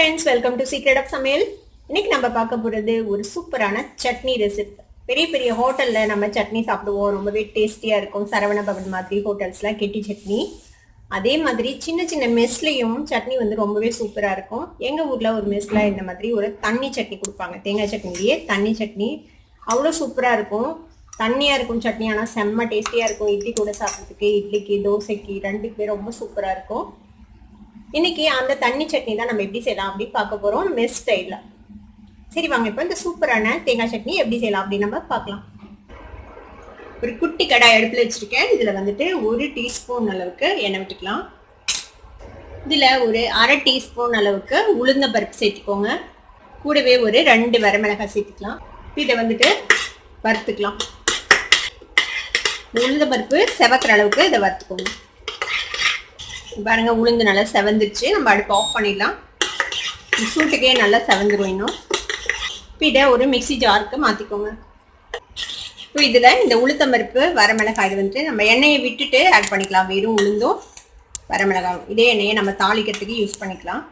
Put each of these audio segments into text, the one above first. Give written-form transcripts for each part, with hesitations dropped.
friends, welcome to Secret of Samaiyal. இன்னைக்கு நம்ம பார்க்க போறது ஒரு சூப்பரான சட்னி ரெசிபி. பெரிய பெரிய ஹோட்டல்ல நம்ம சட்னி சாப்பிடுவோம், ரொம்பவே டேஸ்டியா இருக்கும். சரவண பவன் மாதிரி ஹோட்டல்ஸ்ல கெட்டி சட்னி. அதே மாதிரி சின்ன சின்ன மெஸ்லயும் சட்னி வந்து ரொம்பவே சூப்பரா இருக்கும். எங்க ஊர்ல ஒரு மெஸ்ல இந்த மாதிரி ஒரு தண்ணி சட்னி கொடுப்பாங்க. தேங்காய் சட்னிலேயே தண்ணி சட்னி அவ்வளோ சூப்பரா இருக்கும். தண்ணியா இருக்கும் சட்னி, ஆனால் செம்ம டேஸ்டியா இருக்கும். இட்லி கூட சாப்பிட்றதுக்கு, இட்லிக்கு தோசைக்கு ரெண்டுக்குமே ரொம்ப சூப்பரா இருக்கும். இன்னைக்கு அந்த தண்ணி சட்னி தான் நம்ம எப்படி செய்யலாம் அப்படின்னு பார்க்க போறோம், மெஸ் ஸ்டைல்ல. சரி வாங்க, இப்போ இந்த சூப்பரான தேங்காய் சட்னி எப்படி செய்யலாம் அப்படின்னு நம்ம பார்க்கலாம். ஒரு குட்டி கடாய் அடுப்புல வச்சிருக்கேன். இதுல வந்துட்டு 1 டீஸ்பூன் அளவுக்கு எண்ணெய் விட்டுக்கலாம். இதுல ஒரு 1/2 டீஸ்பூன் அளவுக்கு உளுந்த பருப்பு சேர்த்துக்கோங்க. கூடவே ஒரு 2 வரமிளகாய் சேர்த்துக்கலாம். இதை வந்துட்டு வறுத்துக்கலாம். உளுந்த பருப்பு செவக்கிற அளவுக்கு இதை வறுத்துக்கோங்க. பாருங்க, உளுந்து நல்லா செவந்துருச்சு. நம்ம அடுப்பு ஆஃப் பண்ணிடலாம். சூட்டுக்கே நல்லா செவந்துரும் இன்னும். இப்போ இதை ஒரு மிக்சி ஜாருக்கு மாற்றிக்கோங்க. இப்போ இதில் இந்த உளுத்தம்பருப்பு வரமிளகாய் இது வந்துட்டு நம்ம எண்ணெயை விட்டுட்டு ஆட் பண்ணிக்கலாம். வெறும் உளுந்தும் வரமிளகாயும் இதே எண்ணெயை நம்ம தாளிக்கிறதுக்கு யூஸ் பண்ணிக்கலாம்.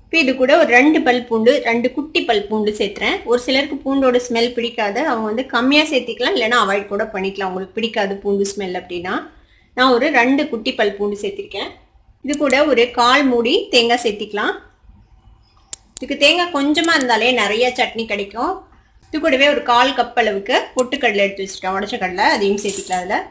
இப்போ இது கூட ஒரு 2 பல் பூண்டு, 2 குட்டி பல் பூண்டு சேர்த்துறேன். ஒரு சிலருக்கு பூண்டோட ஸ்மெல் பிடிக்காது, அவங்க வந்து கம்மியாக சேர்த்திக்கலாம், இல்லைன்னா அவாய்ட் கூட பண்ணிக்கலாம். உங்களுக்கு பிடிக்காது பூண்டு ஸ்மெல் அப்படின்னா. நான் ஒரு 2 குட்டி பல் பூண்டு சேர்த்திருக்கேன். இது கூட ஒரு 1/4 மூடி தேங்காய் சேர்த்திக்கலாம். இதுக்கு தேங்காய் கொஞ்சமாக இருந்தாலே நிறைய சட்னி கிடைக்கும். இது கூடவே ஒரு 1/4 கப் அளவுக்கு பொட்டுக்கடலை எடுத்து வச்சுருக்கேன், உடச்ச கடலை, அதையும் சேர்த்திக்கலாம். அதில்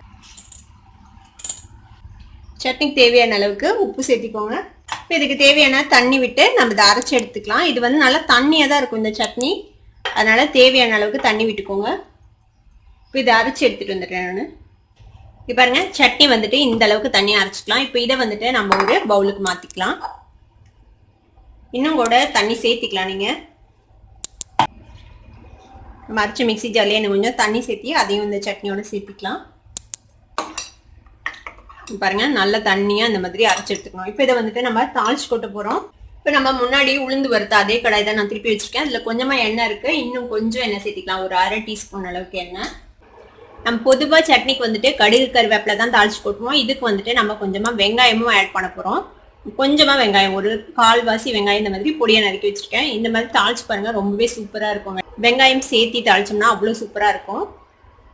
சட்னிக்கு தேவையான அளவுக்கு உப்பு சேர்த்திக்கோங்க. இப்போ இதுக்கு தேவையான தண்ணி விட்டு நம்ம இதை அரைச்சி எடுத்துக்கலாம். இது வந்து நல்லா தண்ணியாக தான் இருக்கும் இந்த சட்னி, அதனால தேவையான அளவுக்கு தண்ணி விட்டுக்கோங்க. இப்போ இதை அரைச்சி எடுத்துகிட்டு வந்துடுறேன் நான். இப்போ பாருங்க, சட்னி வந்துட்டு இந்த அளவுக்கு தண்ணி அரைச்சிக்கலாம். இப்போ இதை வந்துட்டு நம்ம ஒரு பவுலுக்கு மாற்றிக்கலாம். இன்னும் கூட தண்ணி சேர்த்திக்கலாம். நீங்கள் நம்ம அரைச்ச மிக்சி ஜார்லேயே இன்னும் கொஞ்சம் தண்ணி சேர்த்தி அதையும் இந்த சட்னியோட சேர்த்திக்கலாம். பாருங்க, நல்ல தண்ணியாக இந்த மாதிரி அரைச்சி எடுத்துக்கணும். இப்போ இதை வந்துட்டு நம்ம தாளிச்சு கொட்ட போகிறோம். இப்போ நம்ம முன்னாடி உளுந்து வறுத்த அதே கடாய் தான் நான் திருப்பி வச்சுருக்கேன். அதில் கொஞ்சமாக எண்ணெய் இருக்குது. இன்னும் கொஞ்சம் எண்ணெய் சேர்த்திக்கலாம், ஒரு 1/2 டீஸ்பூன் அளவுக்கு எண்ணெய். நம்ம பொதுவாக சட்னிக்கு வந்துட்டு கடுகு கருவேப்பிலை தான் தாளிச்சு கொட்டுவோம். இதுக்கு வந்துட்டு நம்ம கொஞ்சமாக வெங்காயமும் ஆட் பண்ண போகிறோம். கொஞ்சமாக வெங்காயம், ஒரு 1/4 வாசி வெங்காயம் இந்த மாதிரி பொடியை நறுக்கி வச்சுருக்கேன். இந்த மாதிரி தாளிச்சு பாருங்கள், ரொம்பவே சூப்பராக இருக்கும். வெங்காயம் சேர்த்தி தாளிச்சோம்னா அவ்வளோ சூப்பராக இருக்கும்.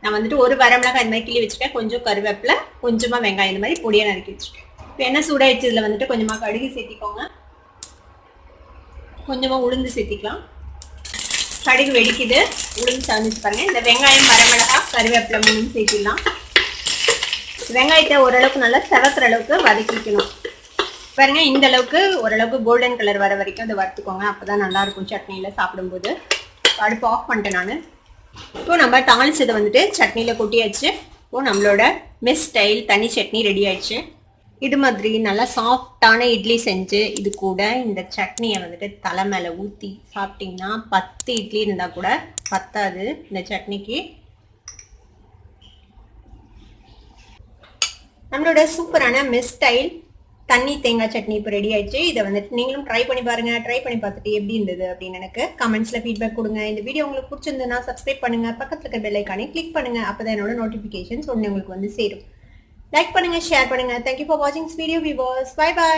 நான் வந்துட்டு ஒரு வரமிளகாய் இந்த மாதிரி கிள்ளி வச்சுருக்கேன், கொஞ்சம் கருவேப்பிலை, கொஞ்சமாக வெங்காயம் இந்த மாதிரி பொடியை நறுக்கி வச்சுருக்கேன். இப்போ எண்ணெய் சூடாயிடுச்சு. இதில் வந்துட்டு கொஞ்சமாக கடுகு சேர்த்திக்கோங்க, கொஞ்சமாக உளுந்து சேர்த்திக்கலாம். கடுகு வெடிக்குது, உளுந்து சாந்திச்சு பாருங்க. இந்த வெங்காயம், வரமிளகாய், கருவேப்பிலை 3 சேர்த்திடலாம். வெங்காயத்தை ஓரளவுக்கு நல்லா செவக்கிற அளவுக்கு வதக்கிக்கணும். பாருங்க, இந்த அளவுக்கு ஓரளவுக்கு கோல்டன் கலர் வர வரைக்கும் அதை வறுத்துக்கோங்க. அப்போதான் நல்லா இருக்கும் சட்னியில் சாப்பிடும்போது. அடுப்பு ஆஃப் பண்ணிட்டேன் நான். இப்போ நம்ம தாளிச்சதை வந்துட்டு சட்னியில் கொட்டியாச்சு. இப்போ நம்மளோட மெஸ் ஸ்டைல் தனி சட்னி ரெடி ஆயிடுச்சு. இது மாதிரி நல்லா சாஃப்டான இட்லி செஞ்சு இது கூட இந்த சட்னியை வந்துட்டு தலை மேலே ஊற்றி சாப்பிட்டிங்கன்னா 10 இட்லி இருந்தால் கூட பத்தாது இந்த சட்னிக்கு. நம்மளோட சூப்பரான மெஸ் ஸ்டைல் தண்ணி தேங்காய் சட்னி இப்போ ரெடி ஆயிடுச்சு. இதை வந்துட்டு நீங்களும் ட்ரை பண்ணி பாருங்க. ட்ரை பண்ணி பார்த்துட்டு எப்படி இருந்தது அப்படின்னு எனக்கு கமெண்ட்ஸ்ல ஃபீட்பேக் கொடுங்க. இந்த வீடியோ உங்களுக்கு பிடிச்சிருந்ததுன்னா சப்ஸ்கிரைப் பண்ணுங்க, பக்கத்துல இருக்க பெல் ஐக்கானை கிளிக் பண்ணுங்க. அப்பதான் என்னோட நோட்டிபிகேஷன்ஸ் ஒன்று உங்களுக்கு வந்து சேரும். லைக் பண்ணுங்க, ஷேர் பண்ணுங்க. தேங்க்யூ ஃபார் வாட்சிங் this video viewers. Bye by.